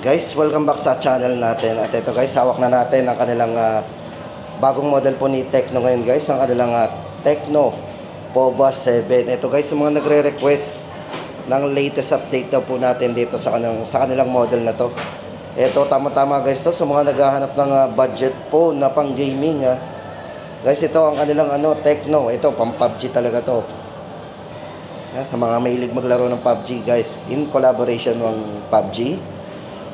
Guys, welcome back sa channel natin. At ito guys, hawak na natin ang kanilang bagong model po ni Tecno ngayon guys. Ang kanilang Tecno POBA 7. Ito guys, yung mga nagre-request ng latest update na po natin dito sa kanilang model na to. Ito, tama-tama guys to, sa mga naghahanap ng budget po na pang gaming. Guys, ito ang kanilang Tecno. Ito, pang PUBG talaga to. Yan, sa mga mahilig maglaro ng PUBG guys, in collaboration ng PUBG.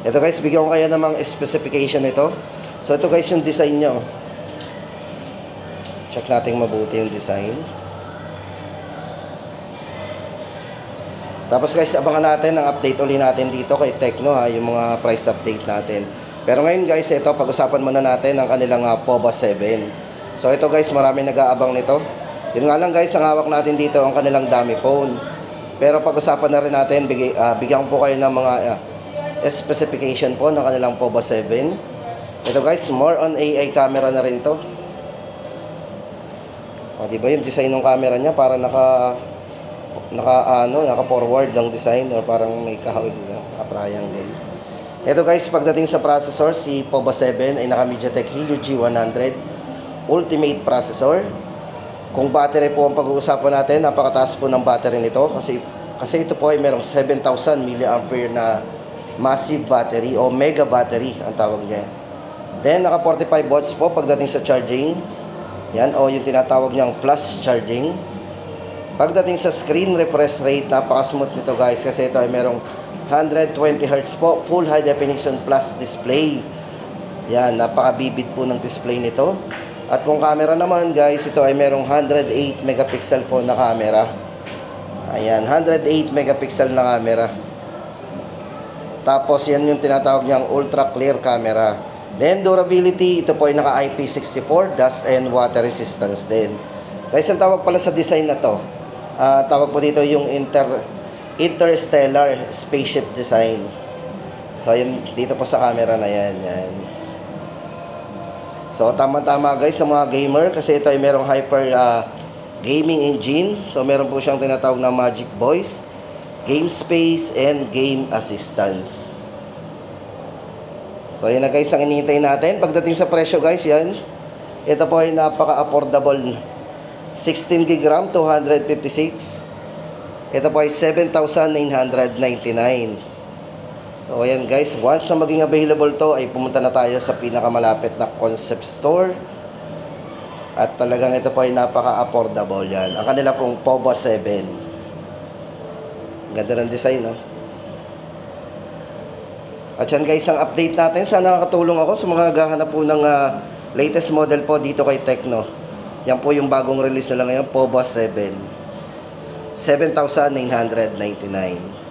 Ito guys, bigyan ko kayo ng mga specification nito. So ito guys yung design niya. Check natin mabuti yung design. Tapos guys, abangan natin ang update uli natin dito kay Tecno yung mga price update natin. Pero ngayon guys, ito pag-usapan muna natin ang kanilang POBA 7. So ito guys, marami nag-aabang nito. Yun nga lang guys, ang hawak natin dito ang kanilang dummy phone. Pero pag-usapan na rin natin, bigyan ko po kayo ng mga specification po ng kanilang POBA 7. Ito guys, more on AI camera na rin to. Diba yung design ng camera niya para naka forward lang design or parang may kahawig na triangle. Ito guys, pagdating sa processor, si POBA 7 ay naka MediaTek Helio G100 Ultimate processor. Kung battery po ang pag-uusapan natin, napakataas po ng battery nito kasi ito po ay merong 7,000 mAh na massive battery o mega battery ang tawag niya. Then naka 45 watts po pagdating sa charging. Yan, o yung tinatawag niyang flash charging. Pagdating sa screen refresh rate, napaka-smooth nito guys kasi ito ay merong 120 Hz po, full high definition plus display. Yan, napaka-vivid po ng display nito. At kung camera naman guys, ito ay merong 108 megapixel po na camera. Ayan, 108 megapixel na camera. Tapos yan yung tinatawag niyang ultra clear camera. Then durability, ito po ay naka IP64, dust and water resistance din. Guys, ang tawag pala sa design na to, tawag po dito yung interstellar spaceship design. So yun dito po sa camera na yan. So tama-tama guys sa mga gamer kasi ito ay merong hyper gaming engine. So meron po siyang tinatawag na Magic Voice, Game Space, and Game Assistance. So ayan na guys ang inihintay natin. Pagdating sa presyo guys, yan, ito po ay napaka-affordable. 16GB RAM, 256. Ito po ay 7,999. So ayan guys, once na maging available to, ay pumunta na tayo sa pinakamalapit na concept store. At talagang ito po ay napaka-affordable yan. Ang kanila pong POBA 7. Ganda ng design, no? At yan guys, ang update natin. Sana nakatulong ako sa mga naghahanap po ng latest model po dito kay Tecno. Yan po yung bagong release na lang ngayon, POBA 7. 7,999.